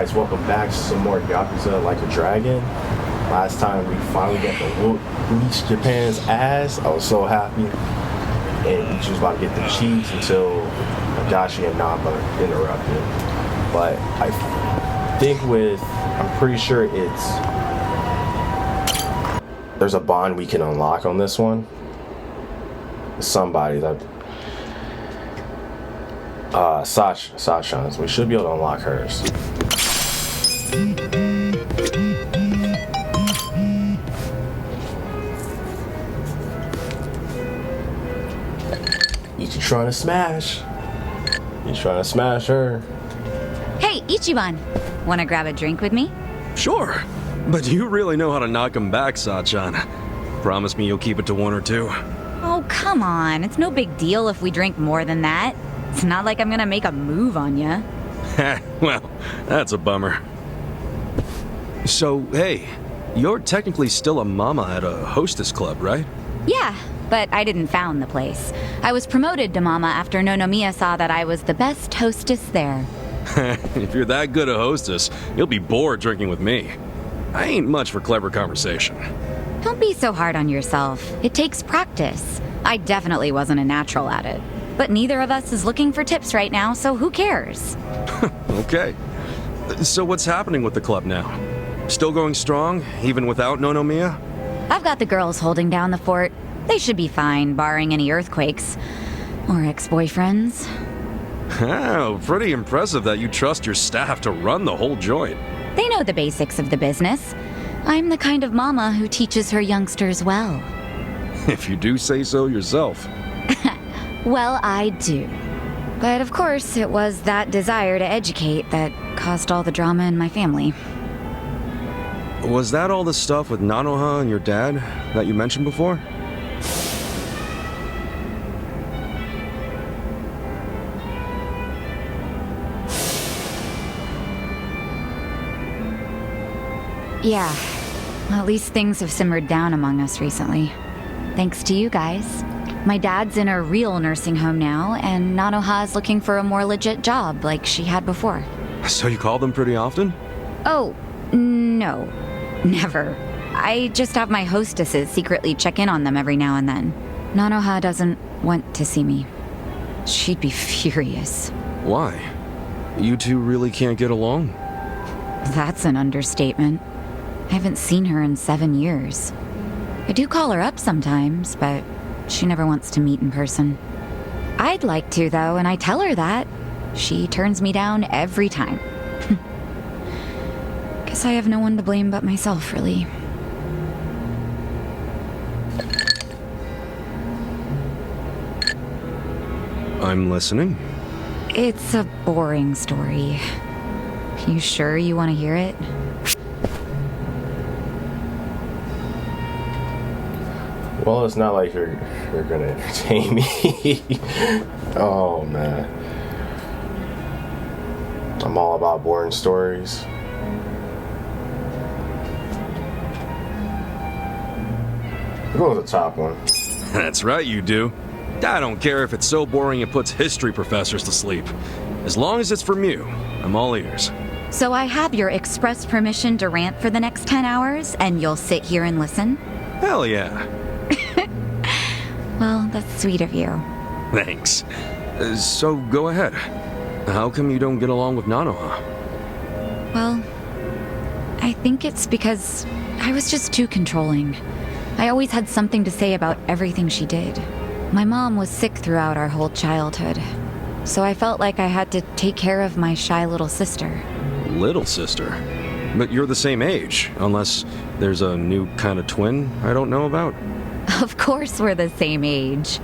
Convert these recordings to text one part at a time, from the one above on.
guys, welcome back to some more Yakuza Like a Dragon. Last time we finally got the whoop Bleach Japan's ass. I was so happy. And she was about to get the cheeks until Dashi and Namba interrupted. But I think I'm pretty sure there's a bond we can unlock on this one. Somebody that Sasha's. We should be able to unlock hers. Ichi trying to smash. He's trying to smash her. Hey, Ichiban. Wanna grab a drink with me? Sure. But you really know how to knock him back, Sachan. Promise me you'll keep it to one or two. Oh, come on. It's no big deal if we drink more than that. It's not like I'm gonna make a move on ya. Well, that's a bummer. So, hey, you're technically still a mama at a hostess club, right? Yeah, but I didn't found the place. I was promoted to mama after Nonomiya saw that I was the best hostess there. If you're that good a hostess, you'll be bored drinking with me. I ain't much for clever conversation. Don't be so hard on yourself. It takes practice. I definitely wasn't a natural at it. But neither of us is looking for tips right now, so who cares? Okay. So what's happening with the club now? Still going strong, even without Nonomiya? I've got the girls holding down the fort. They should be fine, barring any earthquakes. Or ex-boyfriends. Oh, pretty impressive that you trust your staff to run the whole joint. They know the basics of the business. I'm the kind of mama who teaches her youngsters well. If you do say so yourself. Well, I do. But of course, it was that desire to educate that caused all the drama in my family. Was that all the stuff with Nanoha and your dad that you mentioned before? Yeah. At least things have simmered down among us recently. Thanks to you guys. My dad's in a real nursing home now, and Nanoha's looking for a more legit job like she had before. So you call them pretty often? Oh, no. Never. I just have my hostesses secretly check in on them every now and then. Nanoha doesn't want to see me. She'd be furious. Why? You two really can't get along? That's an understatement. I haven't seen her in 7 years. I do call her up sometimes, but she never wants to meet in person. I'd like to, though, and I tell her that. She turns me down every time. Guess I have no one to blame but myself, really. I'm listening. It's a boring story. You sure you want to hear it? Well, it's not like you're gonna entertain me. Oh man, I'm all about boring stories. Go with the top one. That's right, you do. I don't care if it's so boring it puts history professors to sleep. As long as it's from you, I'm all ears. So I have your express permission to rant for the next 10 hours, and you'll sit here and listen? Hell yeah. Well, that's sweet of you. Thanks. So go ahead. How come you don't get along with Nanoha? Well, I think it's because I was just too controlling. I always had something to say about everything she did. My mom was sick throughout our whole childhood, so I felt like I had to take care of my shy little sister. Little sister? But you're the same age, unless there's a new kind of twin I don't know about. Of course we're the same age.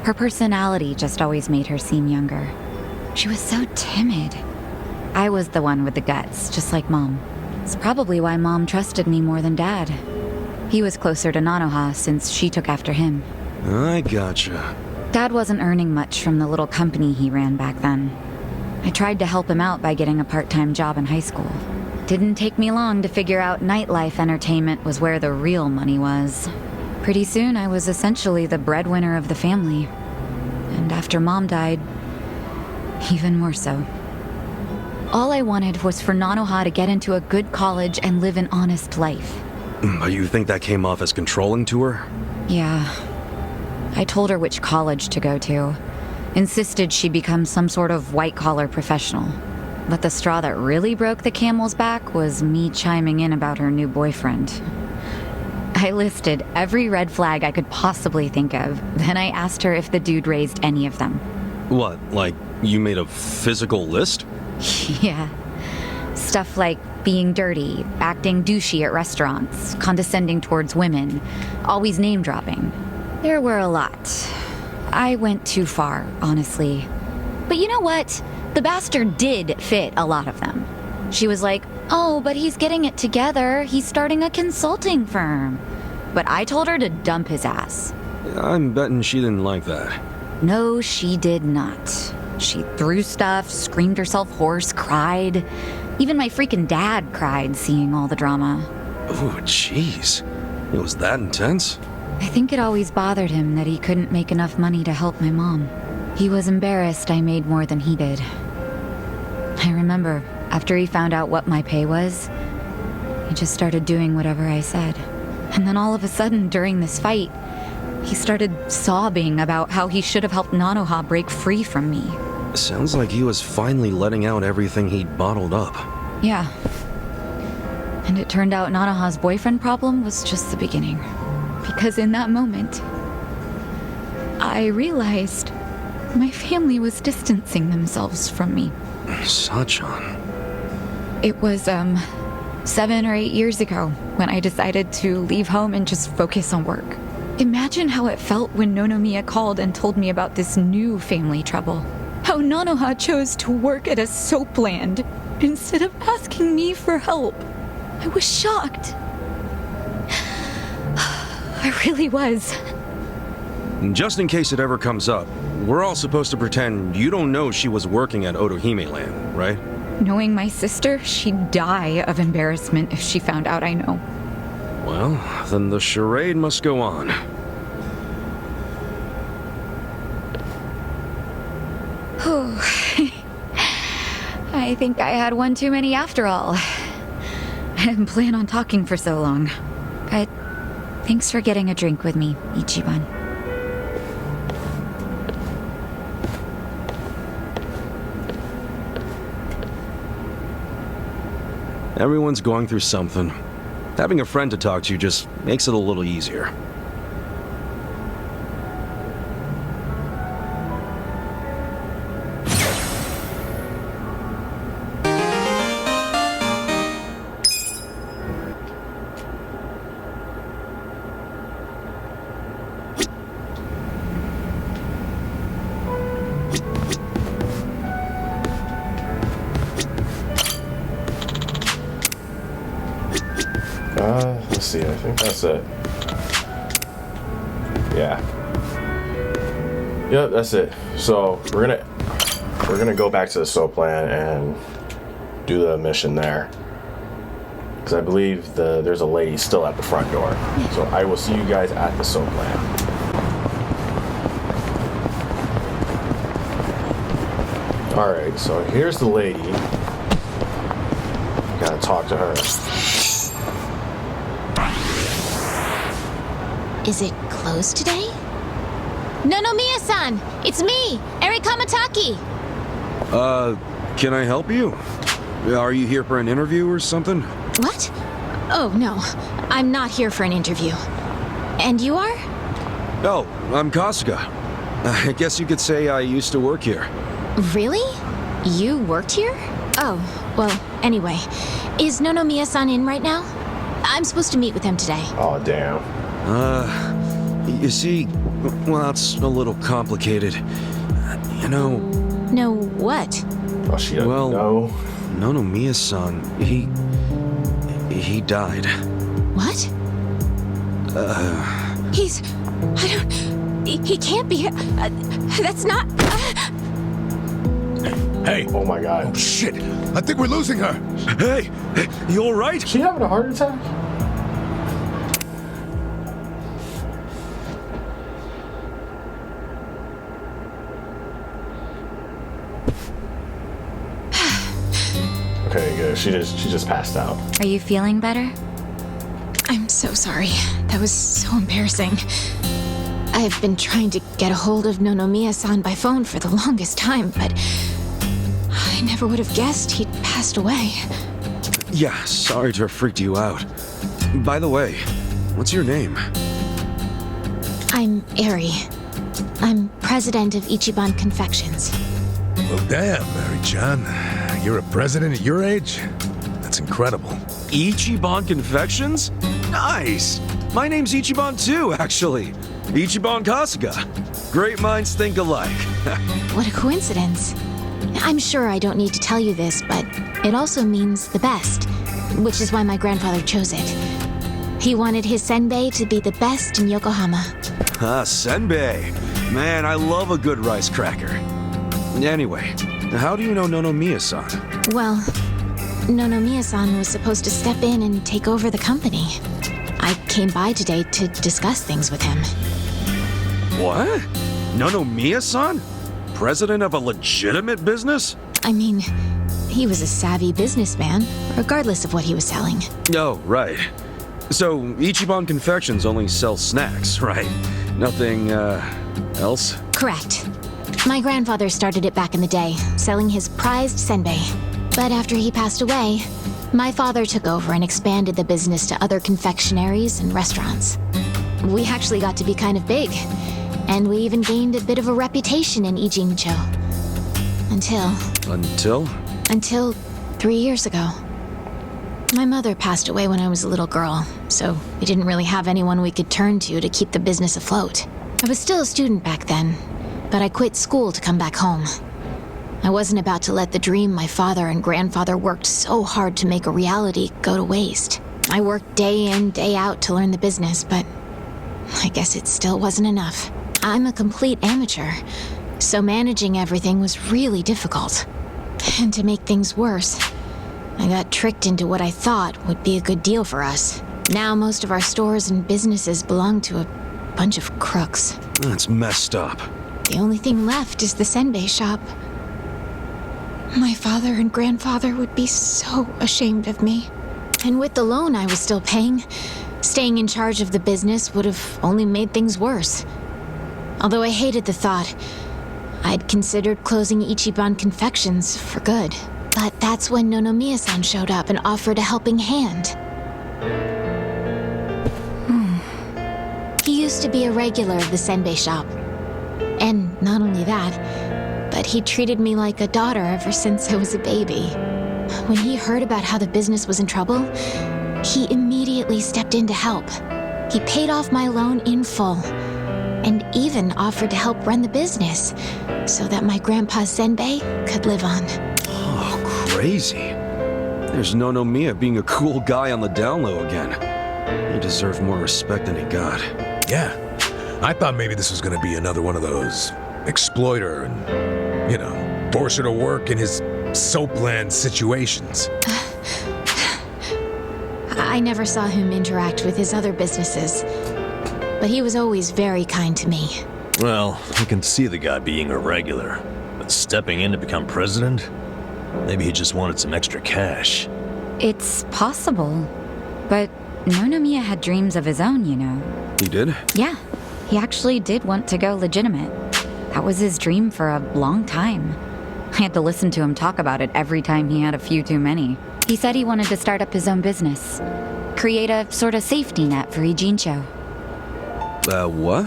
Her personality just always made her seem younger. She was so timid. I was the one with the guts, just like Mom. It's probably why Mom trusted me more than Dad. He was closer to Nanoha since she took after him. I gotcha. Dad wasn't earning much from the little company he ran back then. I tried to help him out by getting a part-time job in high school. Didn't take me long to figure out nightlife entertainment was where the real money was. Pretty soon, I was essentially the breadwinner of the family. And after Mom died, even more so. All I wanted was for Nanoha to get into a good college and live an honest life. But you think that came off as controlling to her? Yeah. I told her which college to go to. Insisted she become some sort of white-collar professional. But the straw that really broke the camel's back was me chiming in about her new boyfriend. I listed every red flag I could possibly think of. Then I asked her if the dude raised any of them. What, like you made a physical list? Yeah. Stuff like being dirty, acting douchey at restaurants, condescending towards women, always name-dropping. There were a lot. I went too far, honestly. But you know what? The bastard did fit a lot of them. She was like, oh, but he's getting it together. He's starting a consulting firm. But I told her to dump his ass. I'm betting she didn't like that. No, she did not. She threw stuff, screamed herself hoarse, cried. Even my freaking dad cried seeing all the drama. Oh, jeez. It was that intense? I think it always bothered him that he couldn't make enough money to help my mom. He was embarrassed I made more than he did. I remember, after he found out what my pay was, he just started doing whatever I said. And then all of a sudden, during this fight, he started sobbing about how he should have helped Nanoha break free from me. Sounds like he was finally letting out everything he'd bottled up. Yeah. And it turned out Nanoha's boyfriend problem was just the beginning. Because in that moment, I realized my family was distancing themselves from me. Sachan. It was, 7 or 8 years ago when I decided to leave home and just focus on work. Imagine how it felt when Nonomiya called and told me about this new family trouble. How Nanoha chose to work at a soap land instead of asking me for help. I was shocked. I really was. Just in case it ever comes up, we're all supposed to pretend you don't know she was working at Otohime Land, right? Knowing my sister, she'd die of embarrassment if she found out I know. Well, then the charade must go on. I think I had one too many after all. I didn't plan on talking for so long. But thanks for getting a drink with me, Ichiban. Everyone's going through something. Having a friend to talk to just makes it a little easier. Let's see, I think that's it. Yeah. Yep, that's it. So we're gonna go back to the soap plan and do the mission there. Because I believe there's a lady still at the front door. So I will see you guys at the soap plan. Alright, so here's the lady. Gotta talk to her. Is it closed today? Nonomiya-san! It's me, Eri Kamataki! Can I help you? Are you here for an interview or something? What? Oh, no. I'm not here for an interview. And you are? Oh, I'm Kasuga. I guess you could say I used to work here. Really? You worked here? Oh, well, anyway. Is Nonomiya-san in right now? I'm supposed to meet with him today. Oh, damn. You see, well, that's a little complicated. You know... No what? Oh, she doesn't know. Nonomiya-san, he died. What? He's... I don't... He can't be... that's not... Hey! Oh my god. Oh shit! I think we're losing her! Hey! You alright? Is she having a heart attack? she just passed out. Are you feeling better? I'm so sorry. That was so embarrassing. I've been trying to get a hold of Nonomiya-san by phone for the longest time, but I never would have guessed he'd passed away. Yeah, sorry to have freaked you out. By the way, what's your name? I'm Eri. I'm president of Ichiban Confections. Well, damn, Mary-chan. You're a president at your age? That's incredible. Ichiban Confections? Nice! My name's Ichiban too, actually. Ichiban Kasuga. Great minds think alike. What a coincidence. I'm sure I don't need to tell you this, but it also means the best, which is why my grandfather chose it. He wanted his senbei to be the best in Yokohama. Ah, senbei. Man, I love a good rice cracker. Anyway, how do you know Nonomiya-san? Well, Nonomiya-san was supposed to step in and take over the company. I came by today to discuss things with him. What? Nonomiya-san? President of a legitimate business? I mean, he was a savvy businessman, regardless of what he was selling. Oh, right. So, Ichiban Confections only sells snacks, right? Nothing, else? Correct. My grandfather started it back in the day, selling his prized senbei. But after he passed away, my father took over and expanded the business to other confectionaries and restaurants. We actually got to be kind of big, and we even gained a bit of a reputation in Ijincho. Until 3 years ago. My mother passed away when I was a little girl, so we didn't really have anyone we could turn to keep the business afloat. I was still a student back then, but I quit school to come back home. I wasn't about to let the dream my father and grandfather worked so hard to make a reality go to waste. I worked day in, day out to learn the business, but I guess it still wasn't enough. I'm a complete amateur, so managing everything was really difficult. And to make things worse, I got tricked into what I thought would be a good deal for us. Now most of our stores and businesses belong to a bunch of crooks. That's messed up. The only thing left is the senbei shop. My father and grandfather would be so ashamed of me. And with the loan I was still paying, staying in charge of the business would have only made things worse. Although I hated the thought, I'd considered closing Ichiban Confections for good. But that's when Nonomiya-san showed up and offered a helping hand. He used to be a regular of the senbei shop. And not only that, but he treated me like a daughter ever since I was a baby. When he heard about how the business was in trouble, he immediately stepped in to help. He paid off my loan in full, and even offered to help run the business, so that my grandpa's senbei could live on. Oh, crazy. There's Nonomiya being a cool guy on the down low again. He deserved more respect than he got. Yeah. I thought maybe this was gonna be another one of those exploiter and, force her to work in his soapland situations. I never saw him interact with his other businesses, but he was always very kind to me. Well, I can see the guy being a regular, but stepping in to become president? Maybe he just wanted some extra cash. It's possible. But Nonomiya had dreams of his own, you know. He did? Yeah, he actually did want to go legitimate. That was his dream for a long time. I had to listen to him talk about it every time he had a few too many. He said he wanted to start up his own business. Create a sort of safety net for Ijincho. What?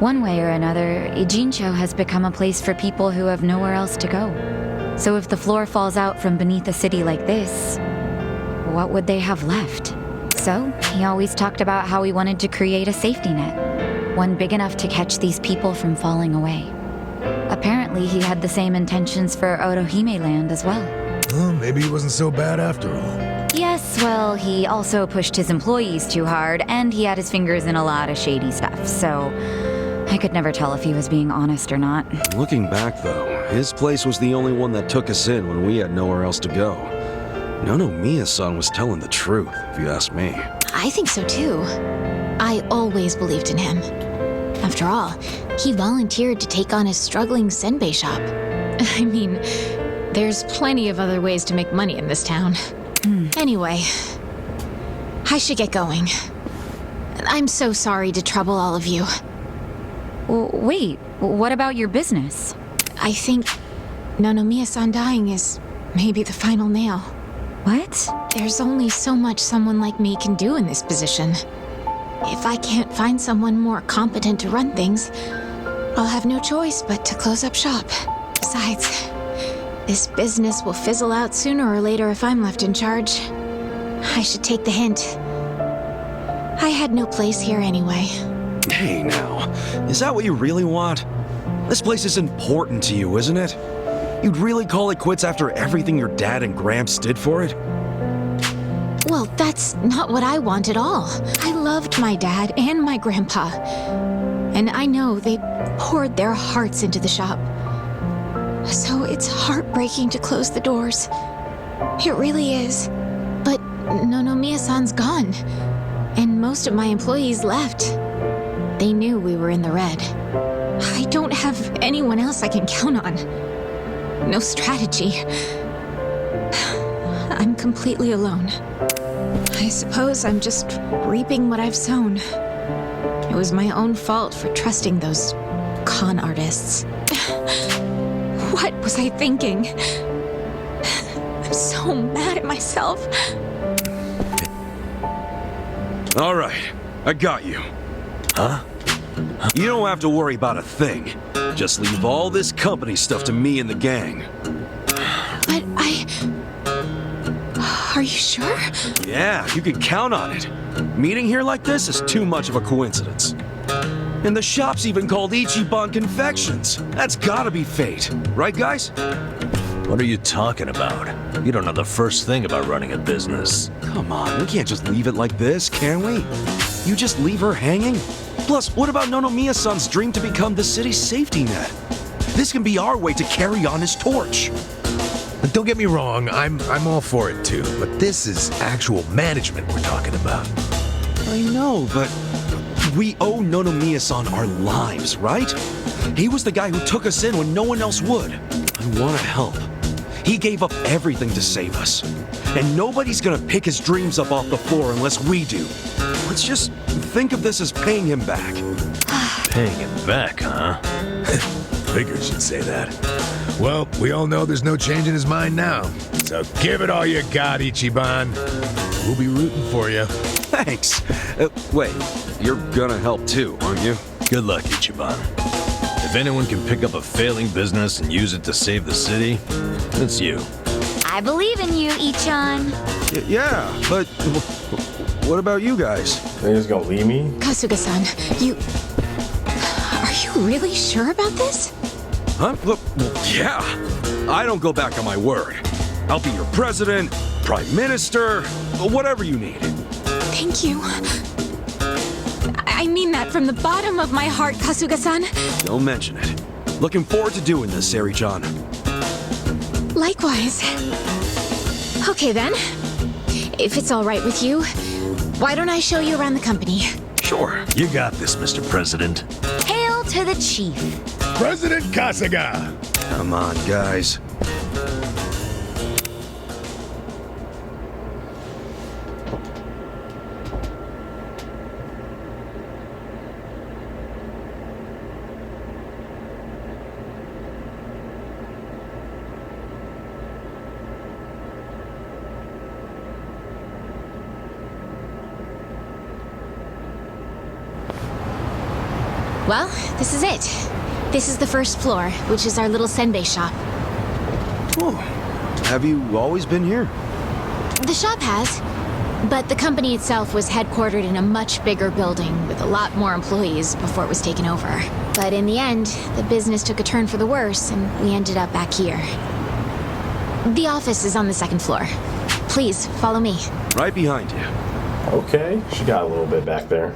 One way or another, Ijincho has become a place for people who have nowhere else to go. So if the floor falls out from beneath a city like this, what would they have left? So he always talked about how he wanted to create a safety net, one big enough to catch these people from falling away. Apparently he had the same intentions for Orohime Land as well. Well, maybe he wasn't so bad after all. Yes, well, he also pushed his employees too hard, and he had his fingers in a lot of shady stuff, so I could never tell if he was being honest or not. Looking back, though, his place was the only one that took us in when we had nowhere else to go. Nonomiya-san was telling the truth, if you ask me. I think so too. I always believed in him. After all, he volunteered to take on his struggling senbei shop. I mean, there's plenty of other ways to make money in this town. Anyway, I should get going. I'm so sorry to trouble all of you. Wait, what about your business? I think Nonomiya-san dying is maybe the final nail. What? There's only so much someone like me can do in this position. If I can't find someone more competent to run things, I'll have no choice but to close up shop. Besides, this business will fizzle out sooner or later if I'm left in charge. I should take the hint. I had no place here anyway. Hey now, is that what you really want? This place is important to you, isn't it? You'd really call it quits after everything your dad and Gramps did for it? Well, that's not what I want at all. I loved my dad and my grandpa. And I know they poured their hearts into the shop. So it's heartbreaking to close the doors. It really is. But Nonomiya-san's gone. And most of my employees left. They knew we were in the red. I don't have anyone else I can count on. No strategy. I'm completely alone. I suppose I'm just reaping what I've sown. It was my own fault for trusting those con artists. What was I thinking? I'm so mad at myself. All right, I got you. Huh? You don't have to worry about a thing. Just leave all this company stuff to me and the gang. But Are you sure? Yeah, you can count on it. Meeting here like this is too much of a coincidence. And the shop's even called Ichiban Confections. That's gotta be fate. Right, guys? What are you talking about? You don't know the first thing about running a business. Come on, we can't just leave it like this, can we? You just leave her hanging? Plus, what about Nonomiya-san's dream to become the city's safety net? This can be our way to carry on his torch. But don't get me wrong, I'm all for it too, but this is actual management we're talking about. I know, but we owe Nonomiya-san our lives, right? He was the guy who took us in when no one else would. I want to help. He gave up everything to save us. And nobody's gonna pick his dreams up off the floor unless we do. Let's just think of this as paying him back. Paying him back, huh? Figures you'd say that. Well, we all know there's no change in his mind now. So give it all you got, Ichiban. We'll be rooting for you. Thanks. Wait, you're gonna help too, aren't you? Good luck, Ichiban. If anyone can pick up a failing business and use it to save the city, it's you. I believe in you, Ichan. Yeah, but what about you guys? They're just gonna leave me? Kasuga-san, Are you really sure about this? Huh? Well, yeah. I don't go back on my word. I'll be your president, prime minister, whatever you need. Thank you. I mean that from the bottom of my heart, Kasuga-san. Don't mention it. Looking forward to doing this, Eri-chan. Likewise. Okay then. If it's all right with you, why don't I show you around the company? Sure. You got this, Mr. President. Hail to the chief. President Kasuga! Come on, guys. Well, this is it. This is the first floor, which is our little senbei shop. Oh, have you always been here? The shop has, but the company itself was headquartered in a much bigger building with a lot more employees before it was taken over. But in the end, the business took a turn for the worse, and we ended up back here. The office is on the second floor. Please, follow me. Right behind you. Okay, she got a little bit back there.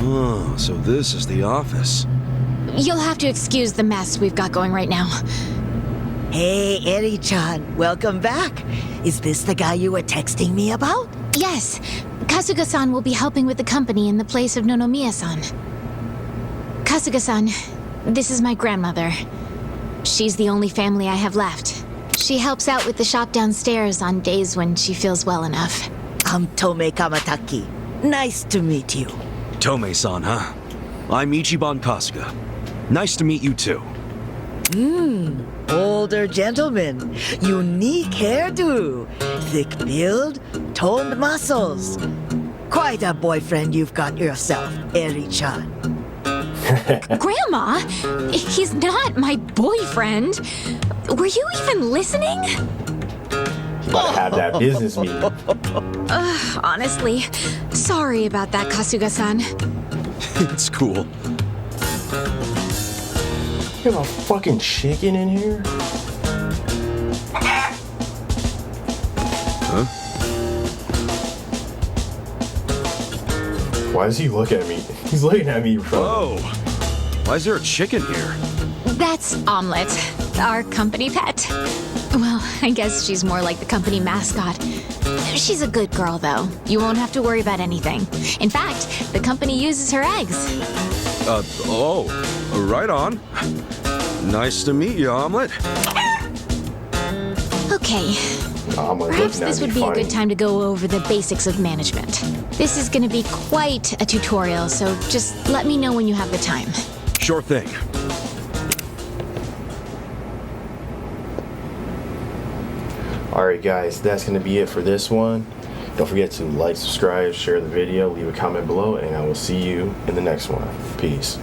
Oh, so this is the office. You'll have to excuse the mess we've got going right now. Hey, Eri-chan, welcome back. Is this the guy you were texting me about? Yes, Kasuga-san will be helping with the company in the place of Nonomiya-san. Kasuga-san, this is my grandmother. She's the only family I have left. She helps out with the shop downstairs on days when she feels well enough. I'm Eri Kamataki. Nice to meet you. Tomei-san, huh? I'm Ichiban Kasuga. Nice to meet you too. Older gentleman. Unique hairdo. Thick build, toned muscles. Quite a boyfriend you've got yourself, Eri-chan. Grandma, he's not my boyfriend. Were you even listening? You gotta have that business meeting. Honestly, sorry about that, Kasuga-san. It's cool. You have a fucking chicken in here? Huh? Why does he look at me? He's looking at me from... Whoa! Why is there a chicken here? That's Omelette, our company pet. Well, I guess she's more like the company mascot. She's a good girl, though. You won't have to worry about anything. In fact, the company uses her eggs. Right on. Nice to meet you, Omelette. Okay. I'm like, Perhaps looking at this me would be a funny. good time to go over the basics of management. This is going to be quite a tutorial, so just let me know when you have the time. Sure thing. Alright guys, that's going to be it for this one. Don't forget to like, subscribe, share the video, leave a comment below, and I will see you in the next one. Peace.